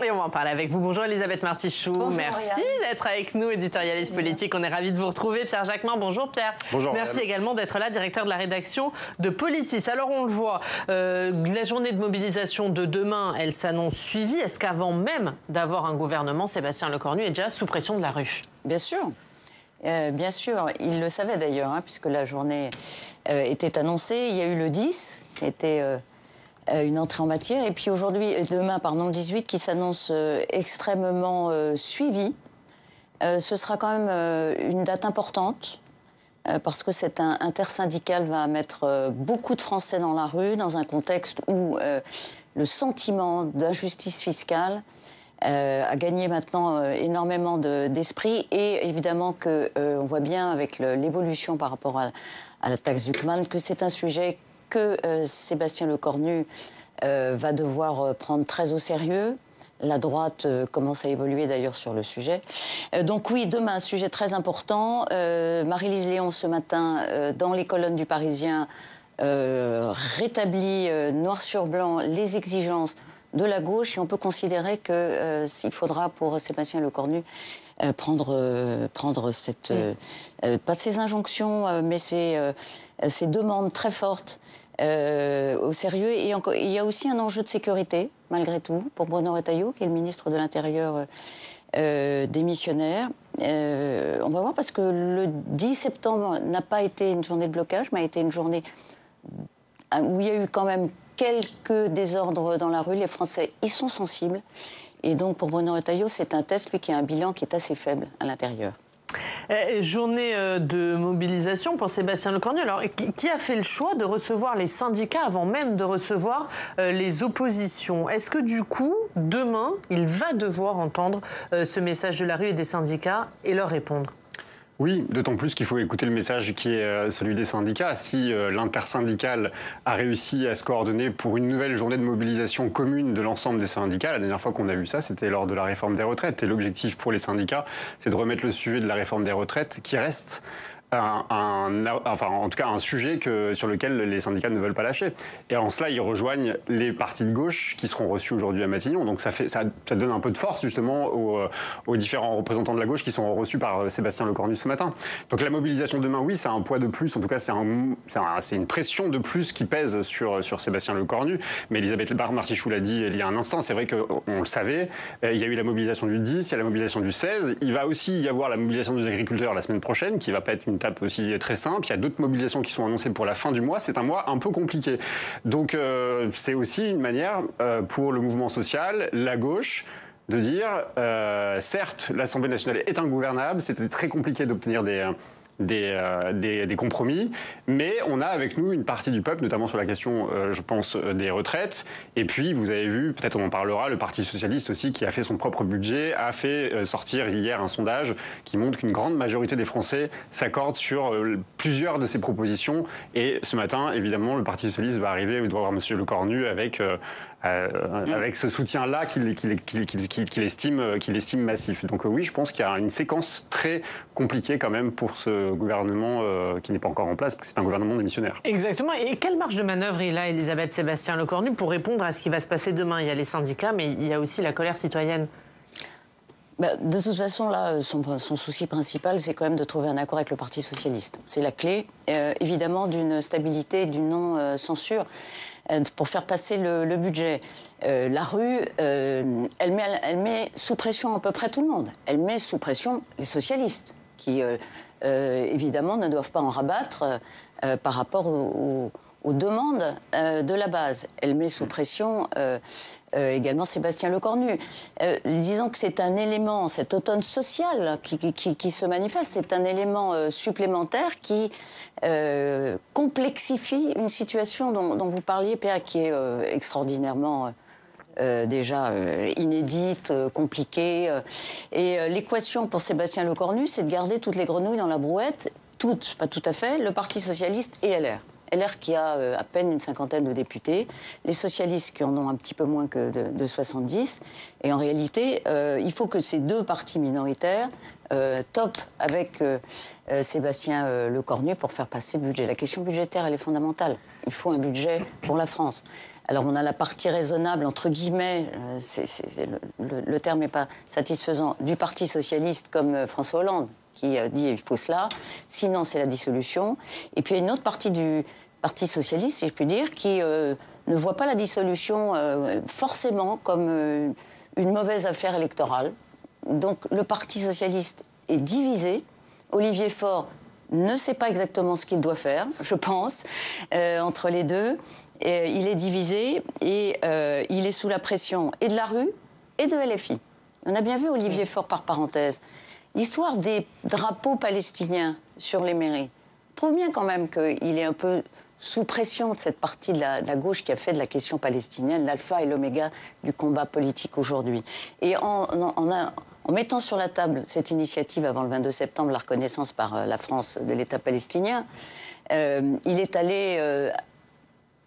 Et on va en parler avec vous. Bonjour Elisabeth Martichoux. Bonjour, merci d'être avec nous, éditorialiste politique. On est ravis de vous retrouver. Pierre Jacquemin, bonjour Pierre. Bonjour. Merci également d'être là, directeur de la rédaction de Politis. Alors on le voit, la journée de mobilisation de demain, elle s'annonce suivie. Est-ce qu'avant même d'avoir un gouvernement, Sébastien Lecornu est déjà sous pression de la rue? Bien sûr. Bien sûr, il le savait d'ailleurs, puisque la journée était annoncée. Il y a eu le 10, qui était une entrée en matière, et puis demain, le 18, qui s'annonce extrêmement suivi. Ce sera quand même une date importante, parce que cet intersyndical va mettre beaucoup de Français dans la rue, dans un contexte où le sentiment d'injustice fiscale a gagné maintenant énormément d'esprit, et évidemment qu'on voit bien avec l'évolution par rapport à la taxe Zuckman que c'est un sujet que Sébastien Lecornu va devoir prendre très au sérieux. La droite commence à évoluer d'ailleurs sur le sujet. Donc oui, demain, un sujet très important. Marie-Lise Léon, ce matin, dans les colonnes du Parisien, rétablit noir sur blanc les exigences de la gauche, et on peut considérer qu'il faudra pour Sébastien Lecornu prendre cette, pas ces injonctions, mais ces demandes très fortes au sérieux. Et il y a aussi un enjeu de sécurité, malgré tout, pour Bruno Retailleau, qui est le ministre de l'Intérieur démissionnaire. On va voir, parce que le 10 septembre n'a pas été une journée de blocage, mais a été une journée où il y a eu quand même quelques désordres dans la rue. Les Français y sont sensibles. Et donc, pour Bruno Retailleau, c'est un test, lui, qui a un bilan qui est assez faible à l'intérieur. Journée de mobilisation pour Sébastien Lecornu. Alors, qui a fait le choix de recevoir les syndicats avant même de recevoir les oppositions? Est-ce que du coup, demain, il va devoir entendre ce message de la rue et des syndicats et leur répondre? Oui, d'autant plus qu'il faut écouter le message qui est celui des syndicats. Si l'intersyndical a réussi à se coordonner pour une nouvelle journée de mobilisation commune de l'ensemble des syndicats, la dernière fois qu'on a vu ça, c'était lors de la réforme des retraites. Et l'objectif pour les syndicats, c'est de remettre le sujet de la réforme des retraites, qui reste en tout cas un sujet sur lequel les syndicats ne veulent pas lâcher. Et en cela, ils rejoignent les partis de gauche qui seront reçus aujourd'hui à Matignon. Donc ça donne un peu de force justement aux différents représentants de la gauche qui sont reçus par Sébastien Lecornu ce matin. Donc la mobilisation demain, oui, c'est un poids de plus. En tout cas, c'est une pression de plus qui pèse sur Sébastien Lecornu. Mais Elisabeth Martichoux l'a dit il y a un instant, c'est vrai qu'on le savait. Il y a eu la mobilisation du 10, il y a la mobilisation du 16. Il va aussi y avoir la mobilisation des agriculteurs la semaine prochaine, qui va pas être une tape aussi très simple. Il y a d'autres mobilisations qui sont annoncées pour la fin du mois. C'est un mois un peu compliqué. Donc c'est aussi une manière pour le mouvement social, la gauche, de dire certes, l'Assemblée nationale est ingouvernable, c'était très compliqué d'obtenir des compromis, mais on a avec nous une partie du peuple, notamment sur la question, je pense, des retraites. Et puis, vous avez vu, peut-être on en parlera, le Parti socialiste aussi, qui a fait son propre budget, a fait sortir hier un sondage qui montre qu'une grande majorité des Français s'accordent sur plusieurs de ces propositions. Et ce matin, évidemment, le Parti socialiste va arriver, vous devez voir M. Lecornu avec ce soutien-là qu'il estime massif. Donc oui, je pense qu'il y a une séquence très compliquée quand même pour ce gouvernement qui n'est pas encore en place, parce que c'est un gouvernement démissionnaire. Exactement. Et quelle marge de manœuvre il a, Elisabeth Sébastien Lecornu, pour répondre à ce qui va se passer demain? Il y a les syndicats, mais il y a aussi la colère citoyenne. De toute façon, là, son souci principal, c'est quand même de trouver un accord avec le Parti socialiste. C'est la clé, évidemment, d'une stabilité, d'une non-censure, pour faire passer le budget. La rue, elle met sous pression à peu près tout le monde. Elle met sous pression les socialistes, qui, évidemment, ne doivent pas en rabattre par rapport aux demandes de la base. Elle met sous pression également Sébastien Lecornu. Disons que c'est un élément, cet automne social qui se manifeste, c'est un élément supplémentaire qui complexifie une situation dont vous parliez, Pierre, qui est extraordinairement déjà inédite, compliquée. Et l'équation pour Sébastien Lecornu, c'est de garder toutes les grenouilles dans la brouette, toutes, pas tout à fait, le Parti socialiste et LR. LR qui a à peine une cinquantaine de députés, les socialistes qui en ont un petit peu moins que de 70. Et en réalité, il faut que ces deux partis minoritaires topent avec Sébastien Lecornu pour faire passer le budget. La question budgétaire, elle est fondamentale. Il faut un budget pour la France. Alors on a la partie raisonnable, entre guillemets, le terme n'est pas satisfaisant, du Parti socialiste comme François Hollande, qui dit il faut cela, sinon c'est la dissolution. Et puis il y a une autre partie du Parti socialiste, si je puis dire, qui ne voit pas la dissolution forcément comme une mauvaise affaire électorale. Donc le Parti socialiste est divisé. Olivier Faure ne sait pas exactement ce qu'il doit faire, je pense, entre les deux. Il est divisé et il est sous la pression et de la rue et de LFI. On a bien vu Olivier Faure, par parenthèse. L'histoire des drapeaux palestiniens sur les mairies prouve bien quand même qu'il est un peu sous pression de cette partie de la gauche qui a fait de la question palestinienne l'alpha et l'oméga du combat politique aujourd'hui. Et en mettant sur la table cette initiative avant le 22 septembre, la reconnaissance par la France de l'État palestinien, il est allé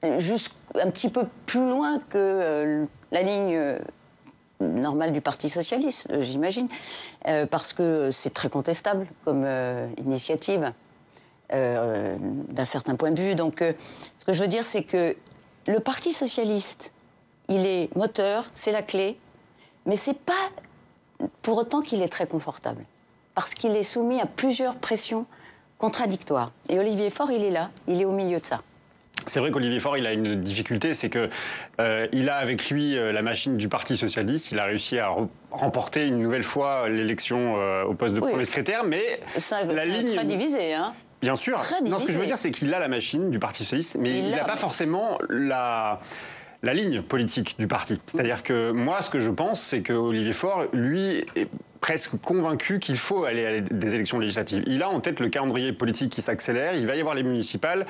un petit peu plus loin que la ligne normale du Parti socialiste, j'imagine, parce que c'est très contestable comme initiative d'un certain point de vue. Donc, ce que je veux dire, c'est que le Parti socialiste, il est moteur, c'est la clé, mais c'est pas pour autant qu'il est très confortable, parce qu'il est soumis à plusieurs pressions contradictoires. Et Olivier Faure, il est là, il est au milieu de ça. C'est vrai qu'Olivier Faure, il a une difficulté, c'est que il a avec lui la machine du Parti socialiste. Il a réussi à remporter une nouvelle fois l'élection au poste de premier secrétaire, mais la ligne très divisé, hein. Bien sûr. Non, ce que je veux dire, c'est qu'il a la machine du Parti socialiste, mais il n'a pas forcément la ligne politique du parti. C'est-à-dire que moi, ce que je pense, c'est que Olivier Faure, lui, est presque convaincu qu'il faut aller à des élections législatives. Il a en tête le calendrier politique qui s'accélère, il va y avoir les municipales,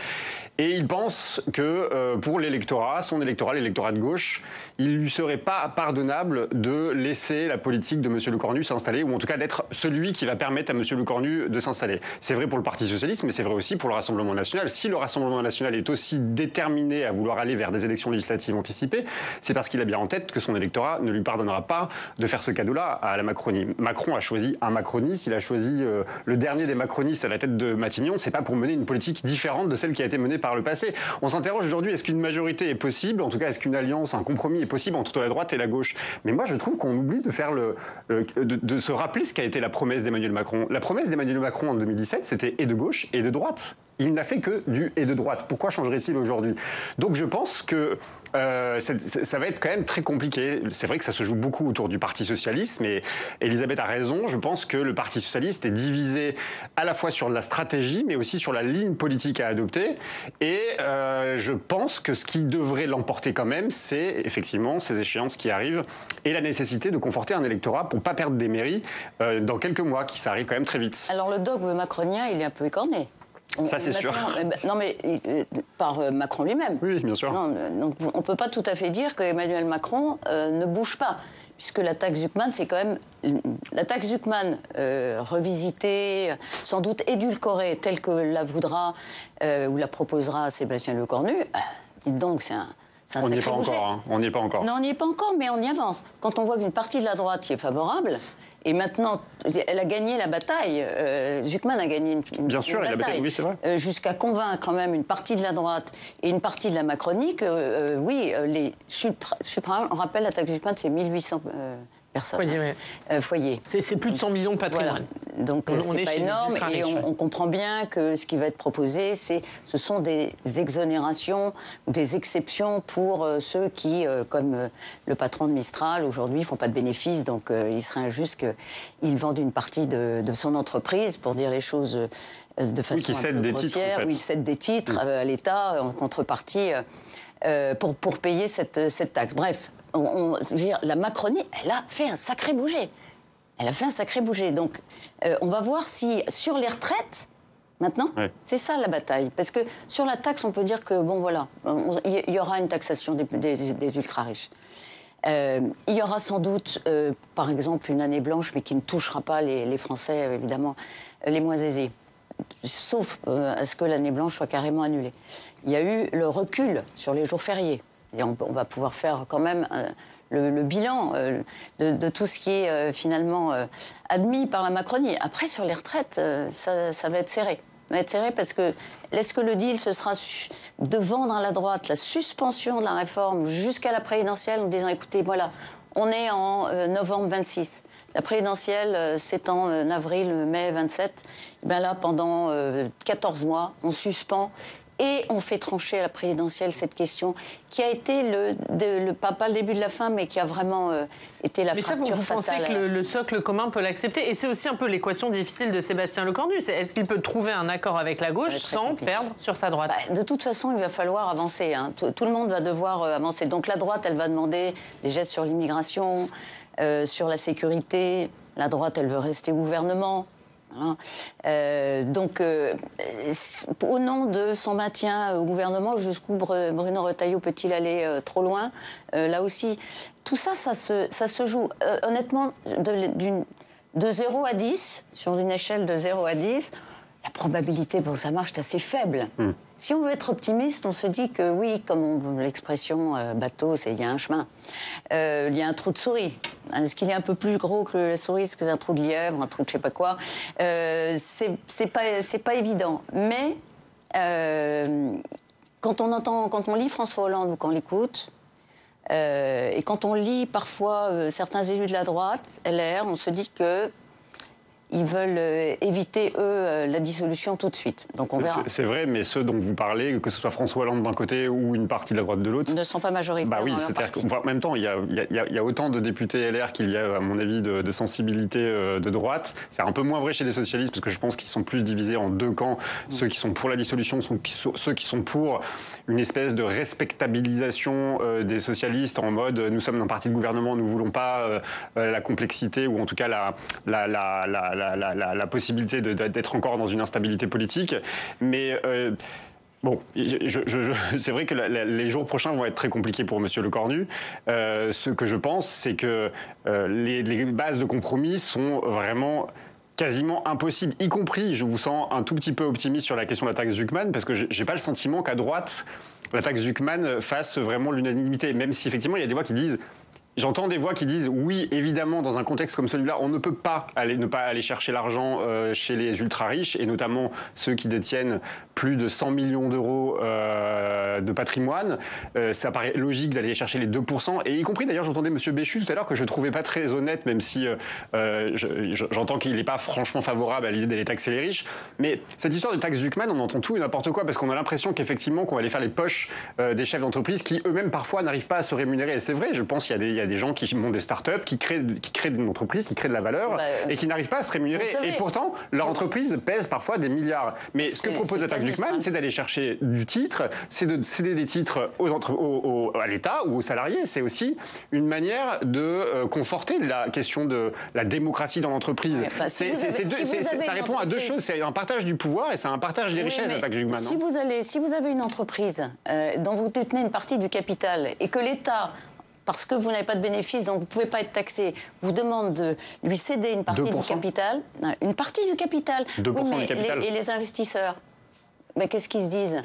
et il pense que pour l'électorat, son électorat, l'électorat de gauche, il lui serait pas pardonnable de laisser la politique de M. Lecornu s'installer, ou en tout cas d'être celui qui va permettre à M. Lecornu de s'installer. C'est vrai pour le Parti socialiste, mais c'est vrai aussi pour le Rassemblement national. Si le Rassemblement national est aussi déterminé à vouloir aller vers des élections législatives anticipées, c'est parce qu'il a bien en tête que son électorat ne lui pardonnera pas de faire ce cadeau-là à la Macronie. Macron a choisi un macroniste, il a choisi le dernier des macronistes à la tête de Matignon, c'est pas pour mener une politique différente de celle qui a été menée par le passé. On s'interroge aujourd'hui, est-ce qu'une majorité est possible? En tout cas, est-ce qu'une alliance, un compromis est possible entre la droite et la gauche? Mais moi, je trouve qu'on oublie de faire de se rappeler ce qu'a été la promesse d'Emmanuel Macron. La promesse d'Emmanuel Macron en 2017, c'était et de gauche et de droite. Il n'a fait que du et de droite. Pourquoi changerait-il aujourd'hui? Donc je pense que ça va être quand même très compliqué. C'est vrai que ça se joue beaucoup autour du Parti socialiste, mais Elisabeth a raison. Je pense que le Parti socialiste est divisé à la fois sur la stratégie, mais aussi sur la ligne politique à adopter. Et je pense que ce qui devrait l'emporter quand même, c'est effectivement ces échéances qui arrivent et la nécessité de conforter un électorat pour ne pas perdre des mairies dans quelques mois, qui ça arrive quand même très vite. Alors le dogme macronien, il est un peu écorné. Ça, c'est sûr. Non, mais par Macron lui-même. Oui, bien sûr. Non, donc on ne peut pas tout à fait dire qu'Emmanuel Macron ne bouge pas, puisque la taxe Zucman, c'est quand même... La taxe Zucman revisitée, sans doute édulcorée, telle que la voudra ou la proposera Sébastien Lecornu, dites donc, c'est un on n'y est pas encore, hein. On n'y est pas encore. Non, on n'y est pas encore, mais on y avance. Quand on voit qu'une partie de la droite y est favorable... Et maintenant, elle a gagné la bataille. Zucman a gagné une Bien sûr, bataille. Il a battu, oui, c'est vrai. Jusqu'à convaincre quand même une partie de la droite et une partie de la Macronie que, oui, les on rappelle, la taxe Zucman, c'est 1800 personnes. Foyer. C'est plus de 100 millions de patrimoine. Voilà. Donc, c'est pas énorme. Et on comprend bien que ce qui va être proposé, ce sont des exonérations, des exceptions pour ceux qui, comme le patron de Mistral, aujourd'hui, ne font pas de bénéfices. Donc, il serait injuste qu'ils vendent une partie de son entreprise, pour dire les choses de façon un peu grossière. Oui, ils cèdent des titres à l'État en contrepartie pour payer cette taxe. Bref. Je veux dire, la Macronie, elle a fait un sacré bouger. Elle a fait un sacré bouger. Donc, on va voir si, sur les retraites, maintenant, c'est ça la bataille. Parce que sur la taxe, on peut dire que, bon, voilà, il y aura une taxation des ultra-riches. Il y aura sans doute, par exemple, une année blanche, mais qui ne touchera pas les Français, évidemment, les moins aisés. Sauf à ce que l'année blanche soit carrément annulée. Il y a eu le recul sur les jours fériés. Et on va pouvoir faire quand même le bilan de tout ce qui est finalement admis par la Macronie. Après, sur les retraites, ça va être serré. va être serré parce que est-ce que le deal, ce sera de vendre à la droite la suspension de la réforme jusqu'à la présidentielle en disant, écoutez, voilà, on est en novembre 26. La présidentielle, c'est en avril, mai 27. Et bien là, pendant 14 mois, on suspend et on fait trancher à la présidentielle cette question qui a été pas le début de la fin, mais qui a vraiment été la fracture fatale. Mais ça, vous pensez que le socle commun peut l'accepter? Et c'est aussi un peu l'équation difficile de Sébastien Lecornu. Est-ce qu'il peut trouver un accord avec la gauche sans perdre sur sa droite? De toute façon, il va falloir avancer. Hein. Tout le monde va devoir avancer. Donc la droite, elle va demander des gestes sur l'immigration, sur la sécurité. La droite, elle veut rester au gouvernement. Donc, au nom de son maintien au gouvernement, jusqu'où Bruno Retailleau peut-il aller trop loin? Là aussi, tout ça, ça se joue. Honnêtement, de 0 à 10, sur une échelle de 0 à 10, la probabilité pour que ça marche est assez faible. Si on veut être optimiste, on se dit que oui, comme l'expression bateau, c'est il y a un chemin. Il y a un trou de souris. Est-ce qu'il est un peu plus gros que la souris? Est-ce que c'est un trou de lièvre, un trou de je sais pas quoi? C'est pas évident. Mais quand on lit François Hollande ou qu'on l'écoute, et quand on lit parfois certains élus de la droite, LR, on se dit que ils veulent éviter, eux, la dissolution tout de suite. Donc on verra. C'est vrai, mais ceux dont vous parlez, que ce soit François Hollande d'un côté ou une partie de la droite de l'autre... ne sont pas majoritaires dans leur parti. En même temps, il y a autant de députés LR qu'il y a, à mon avis, de sensibilité de droite. C'est un peu moins vrai chez les socialistes, parce que je pense qu'ils sont plus divisés en deux camps. Ceux qui sont pour la dissolution, ceux qui sont pour une espèce de respectabilisation des socialistes en mode « nous sommes un parti de gouvernement, nous ne voulons pas la complexité » ou en tout cas la possibilité d'être encore dans une instabilité politique. Mais bon, c'est vrai que les jours prochains vont être très compliqués pour M. Lecornu. Ce que je pense, c'est que les bases de compromis sont vraiment quasiment impossible, y compris, je vous sens un tout petit peu optimiste sur la question de la taxe Zucman, parce que j'ai pas le sentiment qu'à droite, la taxe Zucman fasse vraiment l'unanimité, même si effectivement il y a des voix qui disent... J'entends des voix qui disent oui, évidemment, dans un contexte comme celui-là, on ne peut pas ne pas aller chercher l'argent chez les ultra-riches, et notamment ceux qui détiennent plus de 100 millions d'euros de patrimoine. Ça paraît logique d'aller chercher les 2%, et y compris d'ailleurs, j'entendais M. Béchu tout à l'heure que je trouvais pas très honnête, même si j'entends qu'il n'est pas franchement favorable à l'idée d'aller taxer les riches. Mais cette histoire de taxe Zucman, on entend tout et n'importe quoi, parce qu'on a l'impression qu'effectivement, qu'on va aller faire les poches des chefs d'entreprise qui eux-mêmes parfois n'arrivent pas à se rémunérer. Et c'est vrai, je pense qu'il y a des gens qui montent des startups, qui créent une entreprise, qui créent de la valeur et qui n'arrives pas à se rémunérer. Et pourtant, leur entreprise pèse parfois des milliards. Mais ce que propose la taxe Zucman, c'est d'aller chercher du titre, c'est de céder des titres à l'État ou aux salariés. C'est aussi une manière de conforter la question de la démocratie dans l'entreprise. Ça répond à deux choses. C'est un partage du pouvoir et c'est un partage des richesses, la taxe Zucman. Si vous avez une entreprise dont vous détenez une partie du capital et que l'État, parce que vous n'avez pas de bénéfice, donc vous ne pouvez pas être taxé, vous demande de lui céder une partie du capital. Une partie du capital. 2% du capital. Et les investisseurs, mais qu'est-ce qu'ils se disent?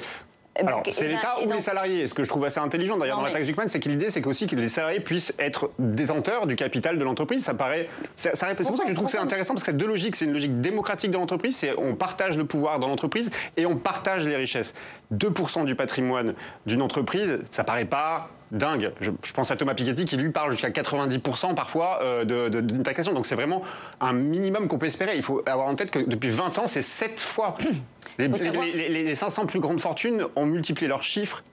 Alors, c'est l'État ou les salariés. Ce que je trouve assez intelligent, d'ailleurs, dans la taxe Zucman, c'est que l'idée, c'est aussi que les salariés puissent être détenteurs du capital de l'entreprise. C'est pour ça que je trouve que c'est intéressant, parce que c'est deux logiques. C'est une logique démocratique de l'entreprise, c'est on partage le pouvoir dans l'entreprise et on partage les richesses. 2% du patrimoine d'une entreprise, ça paraît pas dingue. Je pense à Thomas Piketty qui lui parle jusqu'à 90% parfois d'une taxation. Donc c'est vraiment un minimum qu'on peut espérer. Il faut avoir en tête que depuis 20 ans, c'est 7 fois. Les 500 plus grandes fortunes ont multiplié leurs chiffres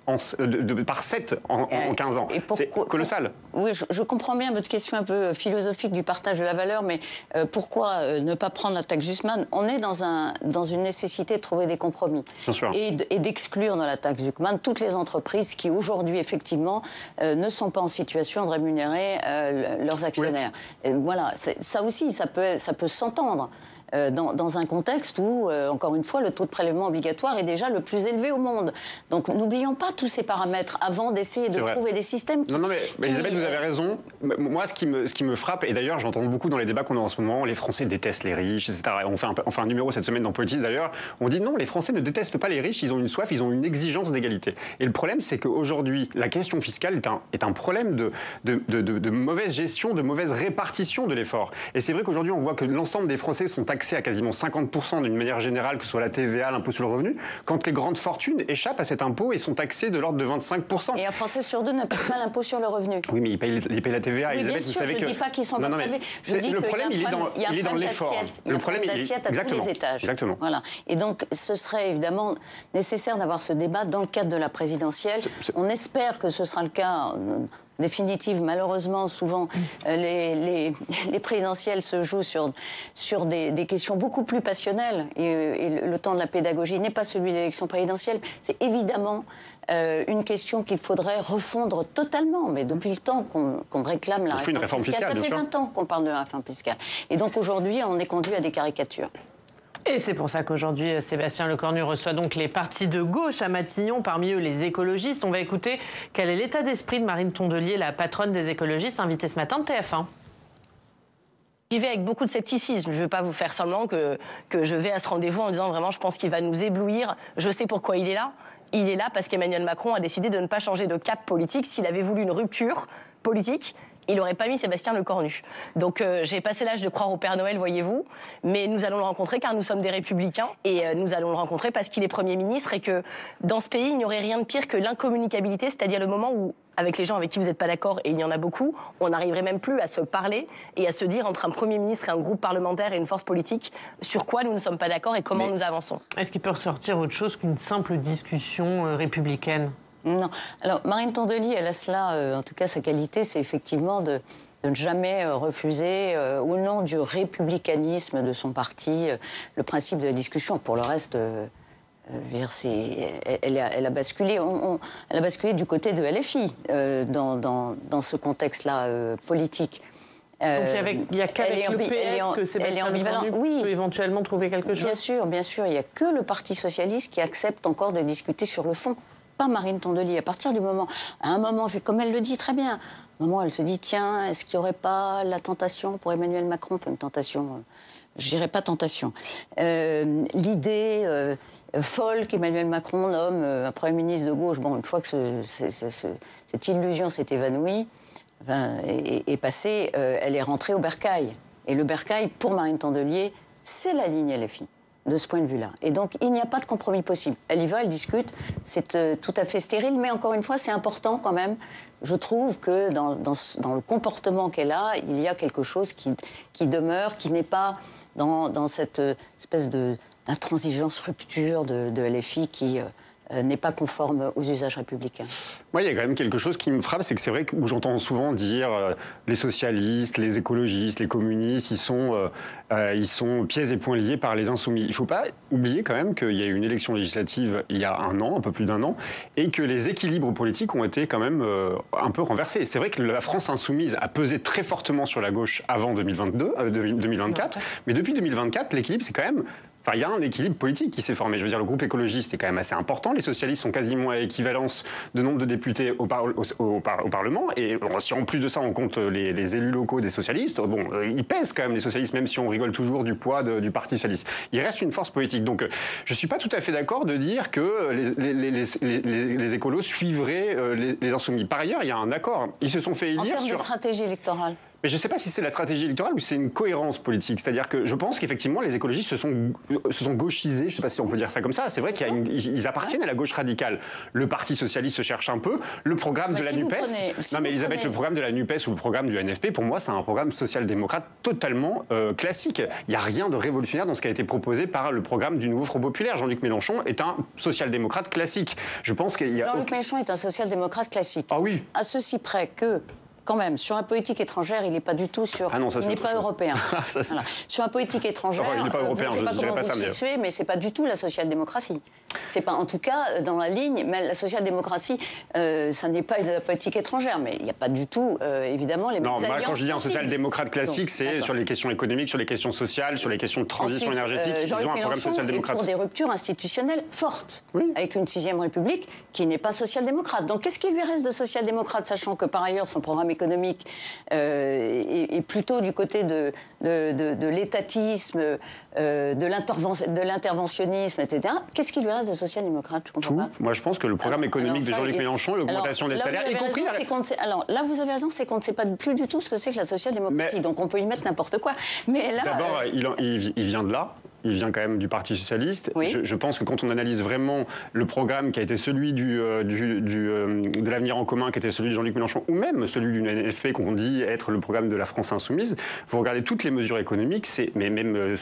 par 7 en 15 ans. C'est colossal. Oui, je comprends bien votre question un peu philosophique du partage de la valeur, mais pourquoi ne pas prendre la taxe Zucman? On est dans une nécessité de trouver des compromis. Bien sûr. Et d'exclure dans la taxe Zucman toutes les entreprises qui aujourd'hui, effectivement, ne sont pas en situation de rémunérer leurs actionnaires. Oui. Voilà, ça aussi, ça peut s'entendre. Dans un contexte où, encore une fois, le taux de prélèvement obligatoire est déjà le plus élevé au monde. Donc n'oublions pas tous ces paramètres avant d'essayer de trouver des systèmes qui... Non, mais Elisabeth, vous avez raison. Moi, ce qui me frappe, et d'ailleurs j'entends beaucoup dans les débats qu'on a en ce moment, les Français détestent les riches, etc. On fait un numéro cette semaine dans Politis d'ailleurs, on dit non, les Français ne détestent pas les riches, ils ont une soif, ils ont une exigence d'égalité. Et le problème, c'est qu'aujourd'hui, la question fiscale est un problème de mauvaise gestion, de mauvaise répartition de l'effort. Et c'est vrai qu'aujourd'hui, on voit que l'ensemble des Français sont taxés taxés à quasiment 50% d'une manière générale, que ce soit la TVA, l'impôt sur le revenu, quand les grandes fortunes échappent à cet impôt et sont taxées de l'ordre de 25%. Et un Français sur deux ne paie pas l'impôt sur le revenu. Oui, mais ils payent la TVA. Oui, Elisabeth, bien sûr, vous savez je ne dis pas qu'ils sont prélevés. Je dis le problème, qu'il y a un problème l'effort. Le problème d'assiette à tous les étages. Exactement. Voilà. Et donc, ce serait évidemment nécessaire d'avoir ce débat dans le cadre de la présidentielle. On espère que ce sera le cas définitive. Malheureusement, souvent, les présidentielles se jouent sur des questions beaucoup plus passionnelles. Et le temps de la pédagogie n'est pas celui de l'élection présidentielle. C'est évidemment une question qu'il faudrait refondre totalement. Mais depuis le temps qu'on réclame la réforme fiscale, ça fait 20 ans qu'on parle de la réforme fiscale. Et donc aujourd'hui, on est conduit à des caricatures. Et c'est pour ça qu'aujourd'hui, Sébastien Lecornu reçoit donc les partis de gauche à Matignon, parmi eux les écologistes. On va écouter quel est l'état d'esprit de Marine Tondelier, la patronne des écologistes, invitée ce matin de TF1. J'y vais avec beaucoup de scepticisme. Je ne veux pas vous faire semblant que je vais à ce rendez-vous en disant vraiment je pense qu'il va nous éblouir. Je sais pourquoi il est là. Il est là parce qu'Emmanuel Macron a décidé de ne pas changer de cap politique. S'il avait voulu une rupture politique, il n'aurait pas mis Sébastien Lecornu. Donc j'ai passé l'âge de croire au Père Noël, voyez-vous, mais nous allons le rencontrer car nous sommes des républicains et nous allons le rencontrer parce qu'il est Premier ministre et que dans ce pays, il n'y aurait rien de pire que l'incommunicabilité, c'est-à-dire le moment où, avec les gens avec qui vous n'êtes pas d'accord, et il y en a beaucoup, on n'arriverait même plus à se parler et à se dire entre un Premier ministre et un groupe parlementaire et une force politique sur quoi nous ne sommes pas d'accord et comment nous avançons. Est-ce qu'il peut ressortir autre chose qu'une simple discussion républicaine ? Non. Alors, Marine Tondelier, elle a cela, en tout cas sa qualité, c'est effectivement de ne jamais refuser, au nom du républicanisme de son parti, le principe de la discussion. Pour le reste, elle a basculé. Elle a basculé du côté de LFI dans ce contexte-là politique. Donc il n'y a qu'avec le PS que Sébastien Lecornu peut éventuellement trouver quelque chose. Bien sûr. Il n'y a que le Parti socialiste qui accepte encore de discuter sur le fond. Pas Marine Tondelier. À un moment, comme elle le dit très bien, elle se dit, tiens, est-ce qu'il n'y aurait pas la tentation pour Emmanuel Macron, enfin une tentation, je dirais pas tentation, l'idée folle qu'Emmanuel Macron nomme un Premier ministre de gauche. Bon, une fois que cette illusion s'est évanouie, est passée, elle est rentrée au bercail. Et le bercail, pour Marine Tondelier, c'est la ligne LFI. De ce point de vue-là. Et donc, il n'y a pas de compromis possible. Elle y va, elle discute, c'est tout à fait stérile, mais encore une fois, c'est important quand même. Je trouve que dans le comportement qu'elle a, il y a quelque chose qui demeure, qui n'est pas dans cette espèce d'intransigeance rupture de LFI qui n'est pas conforme aux usages républicains. Moi, il y a quand même quelque chose qui me frappe, c'est que c'est vrai que j'entends souvent dire les socialistes, les écologistes, les communistes, ils sont pieds et poings liés par les insoumis. Il ne faut pas oublier quand même qu'il y a eu une élection législative il y a un peu plus d'un an, et que les équilibres politiques ont été quand même un peu renversés. C'est vrai que la France insoumise a pesé très fortement sur la gauche avant 2024, mais depuis 2024, l'équilibre, c'est quand même... Enfin, il y a un équilibre politique qui s'est formé. Je veux dire, le groupe écologiste est quand même assez important. Les socialistes sont quasiment à équivalence de nombre de députés au Parlement. Et bon, si en plus de ça, on compte les élus locaux des socialistes, ils pèsent quand même, les socialistes, même si on rigole toujours du poids du Parti socialiste. Il reste une force politique. Donc, je ne suis pas tout à fait d'accord de dire que les écolos suivraient les insoumis. Par ailleurs, il y a un accord. Ils se sont fait élire en termes de stratégie électorale. Mais je ne sais pas si c'est la stratégie électorale ou si c'est une cohérence politique. C'est-à-dire que je pense qu'effectivement, les écologistes se sont gauchisés. Je ne sais pas si on peut dire ça comme ça. C'est vrai qu'ils appartiennent à la gauche radicale. Le Parti socialiste se cherche un peu. Le programme de la NUPES... Non mais Elisabeth, le programme de la NUPES ou le programme du NFP, pour moi, c'est un programme social-démocrate totalement classique. Il n'y a rien de révolutionnaire dans ce qui a été proposé par le programme du nouveau Front populaire. Jean-Luc Mélenchon est un social-démocrate classique. Je pense qu'il y a... Jean-Luc Mélenchon est un social-démocrate classique. Ah oui. À ceci près que... Quand même, sur la politique étrangère, il n'est pas du tout sur... Ah non, ça, il n'est pas européen. Voilà. Sur la politique étrangère, il n'est pas européen, je ne sais pas comment vous le situez, mais ce n'est pas du tout la social-démocratie. C'est pas, en tout cas, dans la ligne, mais la social-démocratie, ça n'est pas de la politique étrangère, mais il n'y a pas du tout, évidemment, les mêmes alliances. Non, quand je dis un social-démocrate classique, c'est sur les questions économiques, sur les questions sociales, sur les questions de transition énergétique. Ils ont un programme social-démocrate. Pour des ruptures institutionnelles fortes, avec une 6e République qui n'est pas social-démocrate. Donc qu'est-ce qui lui reste de social-démocrate, sachant que par ailleurs son programme économique économique est plutôt du côté de l'étatisme, de l'interventionnisme, etc., qu'est-ce qui lui reste de social-démocrate? Je comprends pas. Moi, je pense que le programme économique de Jean-Luc Mélenchon, l'augmentation des salaires, y compris... Alors là, vous avez raison, c'est qu'on ne sait pas plus du tout ce que c'est que la social-démocratie, donc on peut y mettre n'importe quoi. Mais là... D'abord, il vient de là. Il vient quand même du Parti socialiste. Oui. Je pense que quand on analyse vraiment le programme qui a été celui de l'avenir en commun, qui était celui de Jean-Luc Mélenchon, ou même celui du NFP qu'on dit être le programme de la France insoumise, vous regardez toutes les mesures économiques, mais même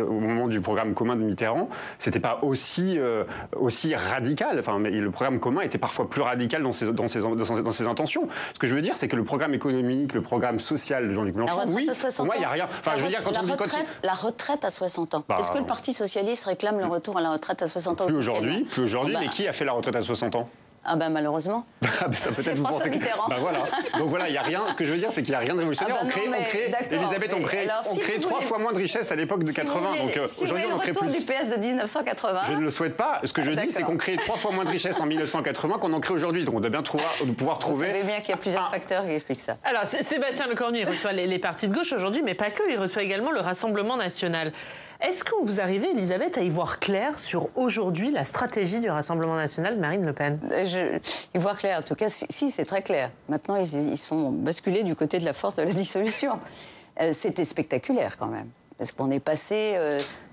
au moment du programme commun de Mitterrand, c'était pas aussi radical. Enfin, mais le programme commun était parfois plus radical dans ses intentions. Ce que je veux dire, c'est que le programme économique, le programme social de Jean-Luc Mélenchon, oui, pour moi, il n'y a rien. Enfin, je veux dire, la retraite à 60 ans. Est-ce que le Parti socialiste réclame le retour à la retraite à 60 ans? Plus aujourd'hui, mais qui a fait la retraite à 60 ans? Ah ben malheureusement. C'est François Mitterrand. Voilà. Donc voilà, il y a rien. Ce que je veux dire, c'est qu'il n'y a rien de révolutionnaire. Elisabeth, on crée 3 fois moins de richesses à l'époque de 80. Donc aujourd'hui, on en crée plus. Du PS de 1980. Je ne le souhaite pas. Ce que je dis, c'est qu'on crée 3 fois moins de richesses en 1980 qu'on en crée aujourd'hui. Donc on doit bien pouvoir trouver. Vous savez bien qu'il y a plusieurs facteurs qui expliquent ça. Alors Sébastien Lecornu, il reçoit les partis de gauche aujourd'hui, mais pas que. Il reçoit également le Rassemblement national. Est-ce que vous arrivez, Elisabeth, à y voir clair sur aujourd'hui la stratégie du Rassemblement national de Marine Le Pen? Y voir clair, en tout cas, si, c'est très clair. Maintenant, ils sont basculés du côté de la force de la dissolution. C'était spectaculaire quand même, parce qu'on est passé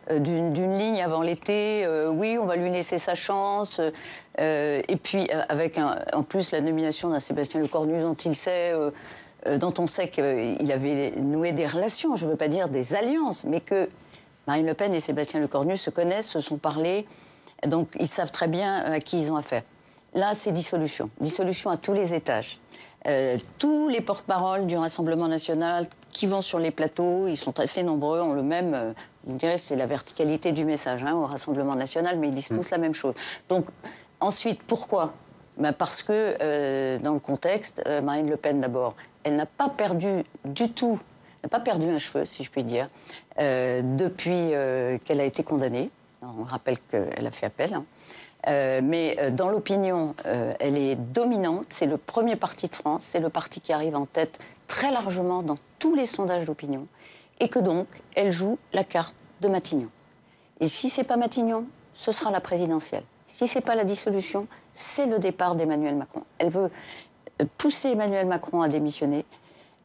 d'une ligne avant l'été, oui, on va lui laisser sa chance, et puis avec en plus la nomination d'un Sébastien Lecornu dont on sait qu'il avait noué des relations, je ne veux pas dire des alliances, mais que Marine Le Pen et Sébastien Lecornu se connaissent, se sont parlé, donc ils savent très bien à qui ils ont affaire. Là, c'est dissolution. Dissolution à tous les étages. Tous les porte-paroles du Rassemblement national qui vont sur les plateaux, ils sont assez nombreux, ont le même... vous direz, c'est la verticalité du message au Rassemblement national, mais ils disent tous la même chose. Donc, ensuite, pourquoi? Parce que, dans le contexte, Marine Le Pen, d'abord, elle n'a pas perdu du tout... n'a pas perdu un cheveu, si je puis dire, depuis qu'elle a été condamnée. On rappelle qu'elle a fait appel. Mais dans l'opinion, elle est dominante. C'est le premier parti de France. C'est le parti qui arrive en tête très largement dans tous les sondages d'opinion. Et que donc, elle joue la carte de Matignon. Et si ce n'est pas Matignon, ce sera la présidentielle. Si ce n'est pas la dissolution, c'est le départ d'Emmanuel Macron. Elle veut pousser Emmanuel Macron à démissionner.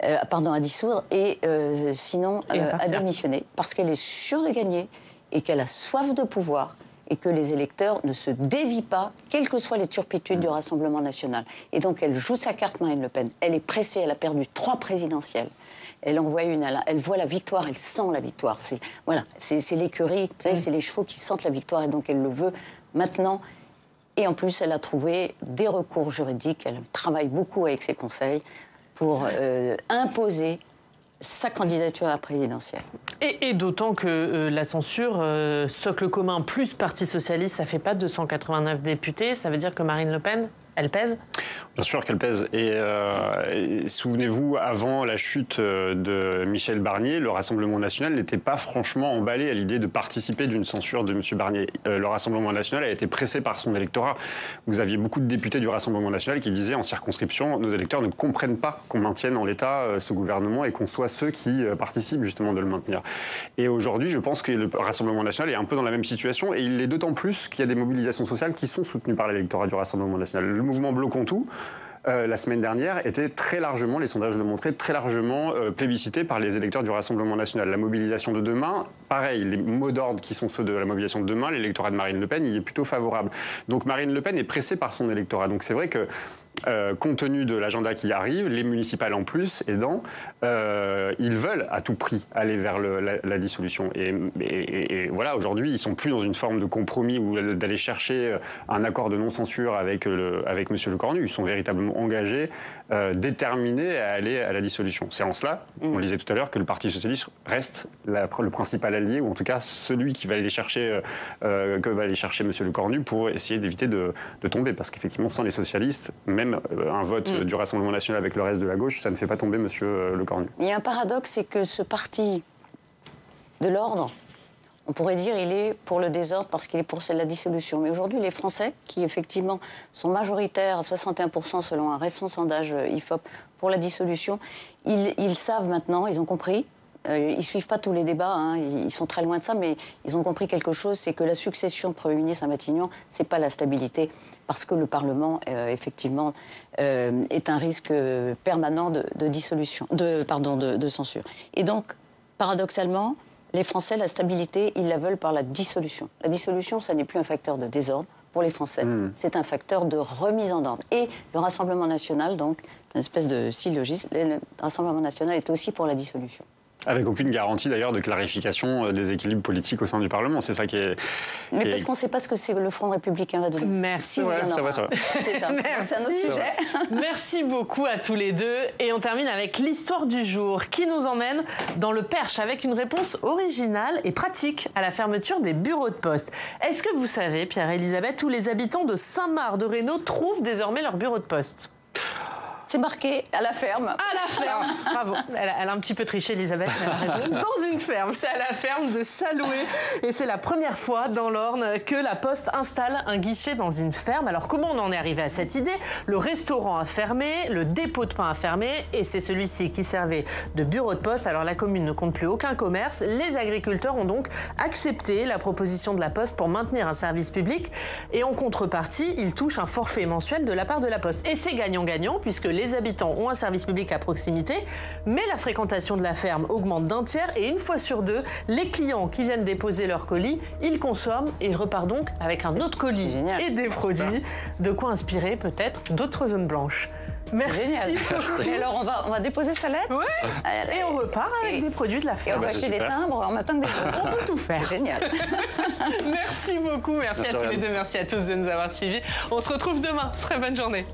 À dissoudre et sinon à démissionner parce qu'elle est sûre de gagner et qu'elle a soif de pouvoir et que les électeurs ne se dévient pas, quelles que soient les turpitudes du Rassemblement national. Et donc elle joue sa carte, Marine Le Pen. Elle est pressée, elle a perdu 3 présidentielles. Elle en voit une, elle voit la victoire, elle sent la victoire. C'est l'écurie, vous savez, c'est les chevaux qui sentent la victoire et donc elle le veut maintenant. Et en plus, elle a trouvé des recours juridiques, elle travaille beaucoup avec ses conseils pour imposer sa candidature à la présidentielle. Et d'autant que la censure, socle commun plus Parti socialiste, ça ne fait pas 289 députés. Ça veut dire que Marine Le Pen, elle pèse? Bien sûr qu'elle pèse. Et souvenez-vous, avant la chute de Michel Barnier, le Rassemblement national n'était pas franchement emballé à l'idée de participer d'une censure de M. Barnier. Le Rassemblement national a été pressé par son électorat. Vous aviez beaucoup de députés du Rassemblement national qui disaient en circonscription, nos électeurs ne comprennent pas qu'on maintienne en l'état ce gouvernement et qu'on soit ceux qui participent justement de le maintenir. Et aujourd'hui, je pense que le Rassemblement national est un peu dans la même situation et il l'est d'autant plus qu'il y a des mobilisations sociales qui sont soutenues par l'électorat du Rassemblement national. Le mouvement Bloquons tout, la semaine dernière, était très largement, les sondages le montraient, très largement plébiscité par les électeurs du Rassemblement national. La mobilisation de demain, pareil, les mots d'ordre qui sont ceux de la mobilisation de demain, l'électorat de Marine Le Pen, il est plutôt favorable. Donc Marine Le Pen est pressée par son électorat. Donc c'est vrai que compte tenu de l'agenda qui arrive, les municipales en plus aidant, ils veulent à tout prix aller vers la dissolution. Et voilà, aujourd'hui, ils sont plus dans une forme de compromis ou d'aller chercher un accord de non-censure avec M. Lecornu. Ils sont véritablement engagés, déterminés à aller à la dissolution. C'est en cela, on le disait tout à l'heure, que le Parti socialiste reste le principal allié, ou en tout cas celui qui va aller chercher, que va aller chercher M. Lecornu pour essayer d'éviter de tomber. Parce qu'effectivement, sans les socialistes, même un vote du Rassemblement national avec le reste de la gauche, ça ne fait pas tomber M. Lecornu. Il y a un paradoxe, c'est que ce parti de l'ordre on pourrait dire il est pour le désordre parce qu'il est pour la dissolution. Mais aujourd'hui, les Français, qui effectivement sont majoritaires à 61% selon un récent sondage IFOP pour la dissolution, ils savent maintenant, ils ont compris. Ils ne suivent pas tous les débats, hein, ils sont très loin de ça, mais ils ont compris quelque chose, c'est que la succession de Premier ministre à Matignon, ce n'est pas la stabilité, parce que le Parlement, effectivement, est un risque permanent de dissolution, de censure. Et donc, paradoxalement, les Français, la stabilité, ils la veulent par la dissolution. La dissolution, ça n'est plus un facteur de désordre pour les Français, c'est un facteur de remise en ordre. Et le Rassemblement national, donc, c'est une espèce de syllogisme, le Rassemblement national est aussi pour la dissolution. Avec aucune garantie d'ailleurs de clarification des équilibres politiques au sein du Parlement. C'est ça qui est... Mais parce qu'on ne sait pas ce que c'est le Front républicain va devenir. Merci. Ça va. C'est ça. C'est un autre sujet. Merci beaucoup à tous les deux. Et on termine avec l'histoire du jour qui nous emmène dans le Perche avec une réponse originale et pratique à la fermeture des bureaux de poste. Est-ce que vous savez, Pierre-Élisabeth, où les habitants de Saint-Marc-de-Rhénaud trouvent désormais leur bureau de poste ? C'est marqué à la ferme. À la ferme. Bravo. Elle a un petit peu triché, Elisabeth, mais elle a raison. Dans une ferme. C'est à la ferme de Chaloué. Et c'est la première fois dans l'Orne que la Poste installe un guichet dans une ferme. Alors, comment on en est arrivé à cette idée ? Le restaurant a fermé, le dépôt de pain a fermé, et c'est celui-ci qui servait de bureau de poste. Alors, la commune ne compte plus aucun commerce. Les agriculteurs ont donc accepté la proposition de la Poste pour maintenir un service public. Et en contrepartie, ils touchent un forfait mensuel de la part de la Poste. Et c'est gagnant-gagnant, puisque les habitants ont un service public à proximité, mais la fréquentation de la ferme augmente d'un tiers et une fois sur deux, les clients qui viennent déposer leur colis, ils consomment et ils repartent donc avec un autre colis et des produits. De quoi inspirer peut-être d'autres zones blanches. Merci. Génial. Et alors on va déposer sa lettre. Ouais. Et on repart avec des produits de la ferme. Et on va acheter des timbres en même temps que des produits. On peut tout faire. Génial. Merci beaucoup. Merci à tous les deux. Merci à tous de nous avoir suivis. On se retrouve demain. Très bonne journée.